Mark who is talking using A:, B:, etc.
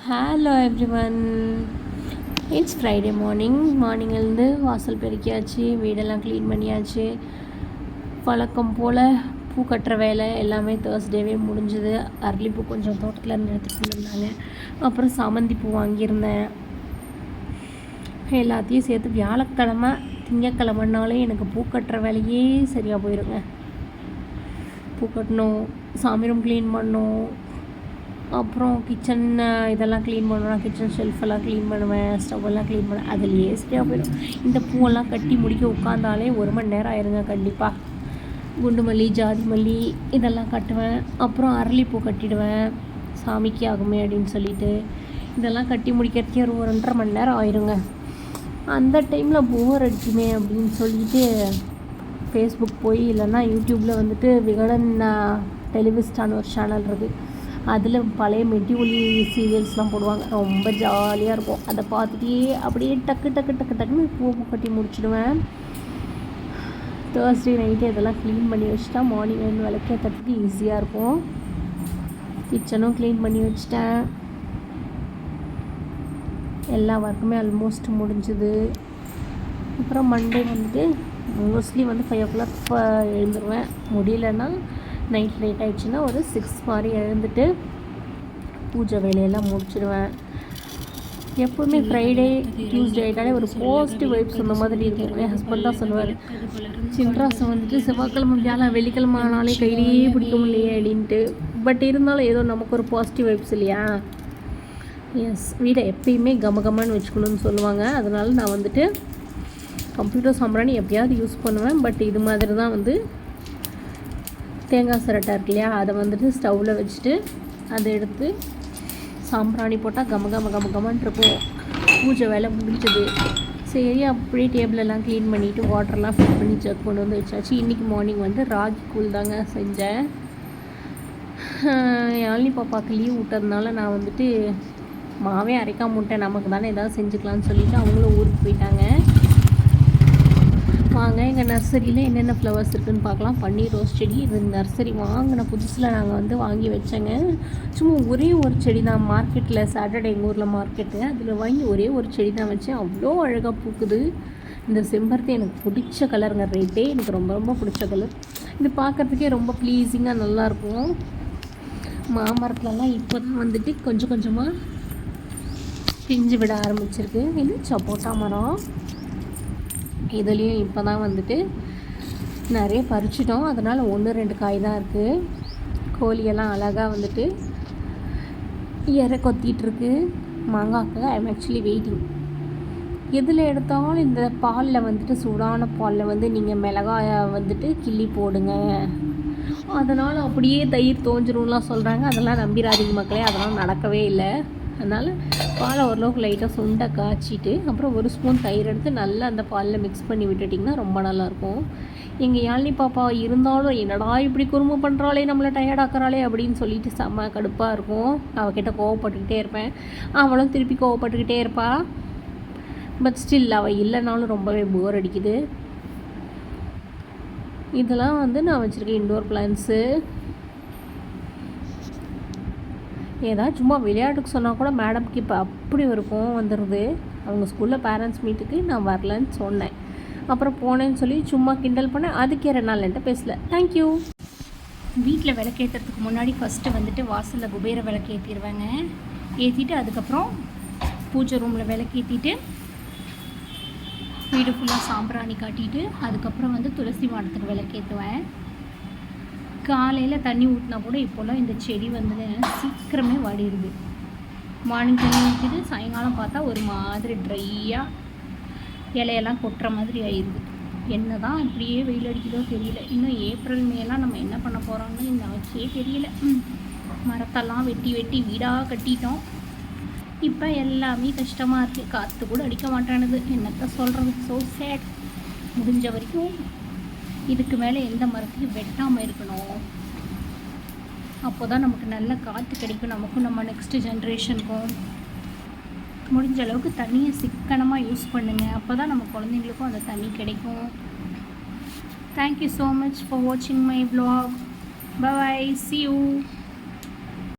A: Hello everyone, it's Friday மார்னிங்கிலேருந்து வாசல் பெருக்கியாச்சு, வீடெல்லாம் clean பண்ணியாச்சு. வழக்கம் போல் பூ கட்டுற வேலை எல்லாமே தேர்ஸ்டேவே முடிஞ்சுது. அரளிப்பூ கொஞ்சம் தோட்டத்தில் இருந்து எடுத்துகிட்டு வந்திருந்தாங்க. அப்புறம் சாமந்தி பூ வாங்கியிருந்தேன். எல்லாத்தையும் சேர்த்து வியாழக்கிழமை திங்கக்கிழமைனாலே எனக்கு பூ கட்டுற வேலையே சரியாக போயிடுங்க. பூ கட்டணும், சாமி ரூம் க்ளீன் பண்ணணும், அப்புறம் கிச்சன் இதெல்லாம் க்ளீன் பண்ணுவேன். கிச்சன் ஷெல்ஃபெல்லாம் க்ளீன் பண்ணுவேன், ஸ்டவ்வெல்லாம் க்ளீன் பண்ணுவேன். அதுலேயே சரியாக போயிடும். இந்த பூவெல்லாம் கட்டி முடிக்க உட்காந்தாலே 1 மணி நேரம் ஆயிருங்க கண்டிப்பாக. குண்டு மல்லி, ஜாதி மல்லி இதெல்லாம் கட்டுவேன். அப்புறம் அரளிப்பூ கட்டிடுவேன், சாமிக்கு ஆகுமே அப்படின்னு சொல்லிட்டு. இதெல்லாம் கட்டி முடிக்கிறதுக்கே ஒரு 1.5 மணி நேரம் ஆயிருங்க. அந்த டைமில் போர் அடிக்குமே அப்படின்னு சொல்லிட்டு ஃபேஸ்புக் போய் இல்லைன்னா யூடியூப்பில் வந்துட்டு விகடன் டெலிவிஸ்டான ஒரு சேனல் இருக்குது. அதில் பழைய மெட்டி ஒலி சீரியல்ஸ்லாம் போடுவாங்க. ரொம்ப ஜாலியாக இருக்கும். அதை பார்த்துட்டே அப்படியே டக்குன்னு பூ கட்டி முடிச்சிடுவேன். தேர்ஸ்டே நைட்டு இதெல்லாம் க்ளீன் பண்ணி வச்சுட்டா மார்னிங் வந்து விளக்கேற்றதுக்கு ஈஸியாக இருக்கும். கிச்சனும் க்ளீன் பண்ணி வச்சிட்டேன். எல்லா ஒர்க்குமே ஆல்மோஸ்ட் முடிஞ்சுது. அப்புறம் மண்டே வந்துட்டு மோஸ்ட்லி வந்து 5 o'clock எழுந்துருவேன். முடியலன்னா நைட் லேட் ஆகிடுச்சுன்னா ஒரு 6 மாதிரி எழுந்துட்டு பூஜை வேலையெல்லாம் முடிச்சிடுவேன். எப்போவுமே ஃப்ரைடே டியூஸ்டே ஆகிட்டாலே ஒரு பாசிட்டிவ் வைப்ஸ் அந்த மாதிரி இருக்கும். என் ஹஸ்பண்ட் தான் சொல்லுவார், சின்ராசம் வந்துட்டு செவ்வாய்க்கிழமை வெள்ளிக்கிழமை ஆனாலே கையிலேயே பிடிக்க முடியலையே அப்படின்ட்டு. பட் இருந்தாலும் ஏதோ நமக்கு ஒரு பாசிட்டிவ் வைப்ஸ் இல்லையா. எஸ், வீடை எப்பயுமே கமகமான்னு வச்சுக்கணும்னு சொல்லுவாங்க. அதனால நான் வந்துட்டு கம்ப்யூட்டர் சாம்பிராணி எப்படியாவது யூஸ் பண்ணுவேன். பட் இது மாதிரி தான் வந்து தேங்காய் சிரட்டை இருக்கு இல்லையா, அதை வந்துட்டு ஸ்டவ்வில் வச்சுட்டு அதை எடுத்து சாம்பிராணி போட்டால் கமகமன்னு இருக்கும். பூஜை வேலை முடிஞ்சது. சரி, அப்படியே டேபிளெல்லாம் க்ளீன் பண்ணிவிட்டு வாட்டர்லாம் ஃபில் பண்ணி செக் கொண்டு வந்து வச்சாச்சு. இன்றைக்கி மார்னிங் வந்து ராகி கூழ் தாங்க செஞ்சேன். யாழினி பாப்பாவுக்கு லீவ் விட்டதுனால நான் வந்துட்டு மாவே அரைக்காம விட்டேன். நமக்கு தானே ஏதாவது செஞ்சுக்கலான்னு சொல்லிவிட்டு அவங்களும் ஊருக்கு போயிட்டாங்க. வாங்க எங்கள் நர்சரியில் என்னென்ன ஃப்ளவர்ஸ் இருக்குதுன்னு பார்க்கலாம். பன்னீர் ரோஸ் செடி இது நர்சரி வாங்கின புதுசில் நாங்கள் வந்து வாங்கி வச்சேங்க. சும்மா ஒரே ஒரு செடி தான், மார்க்கெட்டில் சாட்டர்டே எங்கள் ஊரில் மார்க்கெட்டு, அதில் வாங்கி ஒரே ஒரு செடி தான் வச்சேன். அவ்வளோ அழகாக பூக்குது. இந்த செம்பருத்தி எனக்கு பிடிச்ச கலருங்க. ரெட்டே எனக்கு ரொம்ப பிடிச்ச கலர். இது பார்க்குறதுக்கே ரொம்ப ப்ளீஸிங்காக நல்லாயிருக்கும். மாமரத்துலலாம் இப்போ தான் வந்துட்டு கொஞ்சம் கொஞ்சமாக பிஞ்சு விட ஆரம்பிச்சிருக்கு. இது சப்போட்டா மரம். இதுலேயும் இப்போ தான் வந்துட்டு நிறைய பறிச்சிட்டோம். அதனால் 1-2 காய் தான் இருக்குது. கோழியெல்லாம் அழகாக வந்துட்டு இறை கொத்திகிட்ருக்கு. மாங்காய்க்கு ஐ எம் ஆக்சுவலி வெயிட்டிங். எதில் எடுத்தாலும் இந்த பாலில் வந்துட்டு சூடான பாலில் வந்து நீங்கள் மிளகாயை வந்துட்டு கிள்ளி போடுங்க, அதனால் அப்படியே தயிர் தோஞ்சிரும்லாம் சொல்கிறாங்க. அதெல்லாம் நம்பிடாதீங்க மக்களே, அதெல்லாம் நடக்கவே இல்லை. அதனால் பாலை ஓரளவுக்கு லைட்டாக சுண்டை காய்ச்சிட்டு அப்புறம் 1 ஸ்பூன் தயிர் எடுத்து நல்லா அந்த பாலில் மிக்ஸ் பண்ணி விட்டுட்டிங்கன்னா ரொம்ப நல்லாயிருக்கும். எங்கள் யாழினி பாப்பா இருந்தாலும் என்னடா இப்படி குறும்பு பண்ணுறாளே, நம்மளை டயர்டாக்குறாளே அப்படின்னு சொல்லிட்டு செம்ம கடுப்பாக இருக்கும். அவகிட்ட கோவப்பட்டுக்கிட்டே இருப்பேன், அவளும் திருப்பி கோவப்பட்டுக்கிட்டே இருப்பாள். பட் ஸ்டில் அவள் இல்லைனாலும் ரொம்பவே போர் அடிக்குது. இதெல்லாம் வந்து நான் வச்சுருக்கேன் இன்டோர் பிளான்ஸு. ஏதாவது சும்மா விளையாட்டுக்கு சொன்னால் கூட மேடம்க்கு இப்போ அப்படி ஒரு கோவம் வந்துடுது. அவங்க ஸ்கூலில் பேரண்ட்ஸ் மீட்டுக்கு நான் வரலன்னு சொன்னேன். அப்புறம் போனேன்னு சொல்லி சும்மா கிண்டல் பண்ணேன். அதுக்கே 2 நாள் என்கிட்ட பேசல. தேங்க்யூ. வீட்டில் விளக்கேற்றுறதுக்கு முன்னாடி ஃபஸ்ட்டு வந்துட்டு வாசலில் குபேர விளக்கு ஏற்றிடுவேங்க. ஏற்றிட்டு அதுக்கப்புறம் பூஜை ரூமில் விளக்கேற்றிட்டு வீடு ஃபுல்லாக சாம்பிராணி காட்டிட்டு அதுக்கப்புறம் வந்து துளசி மாடத்துக்கு விளக்கேற்றுவேன். காலையில் தண்ணி ஊற்றினா கூட இப்போல்லாம் இந்த செடி வந்து சீக்கிரமே வாடிடுது. மார்னிங் தண்ணி ஊற்றிட்டு சாயங்காலம் பார்த்தா ஒரு மாதிரி ட்ரையாக இலையெல்லாம் கொட்டுற மாதிரி ஆயிடுது. என்ன தான் அப்படியே வெயில் அடிக்குதோ தெரியல. இன்னும் ஏப்ரல் மேலாம் நம்ம என்ன பண்ண போகிறோம்னு நமக்கே தெரியல. மரத்தெல்லாம் வெட்டி வீடாக கட்டிட்டோம். இப்போ எல்லாமே கஷ்டமாக இருக்குது. காற்று கூட அடிக்க மாட்டேனுது. என்னத்த சொல்கிறது, ஸோ சேட். முடிஞ்ச வரைக்கும் இதுக்கு மேலே எந்த மரத்தையும் வெட்டாமல் இருக்கணும். அப்போ தான் நமக்கு நல்ல காற்று கிடைக்கும், நமக்கும் நம்ம நெக்ஸ்ட்டு ஜென்ரேஷனுக்கும். முடிஞ்ச அளவுக்கு தண்ணியை சிக்கனமாக யூஸ் பண்ணுங்கள். அப்போ தான் நம்ம குழந்தைங்களுக்கும் அந்த தண்ணி கிடைக்கும். தேங்க்யூ ஸோ மச் ஃபார் வாட்சிங் my vlog. Bye bye. See you.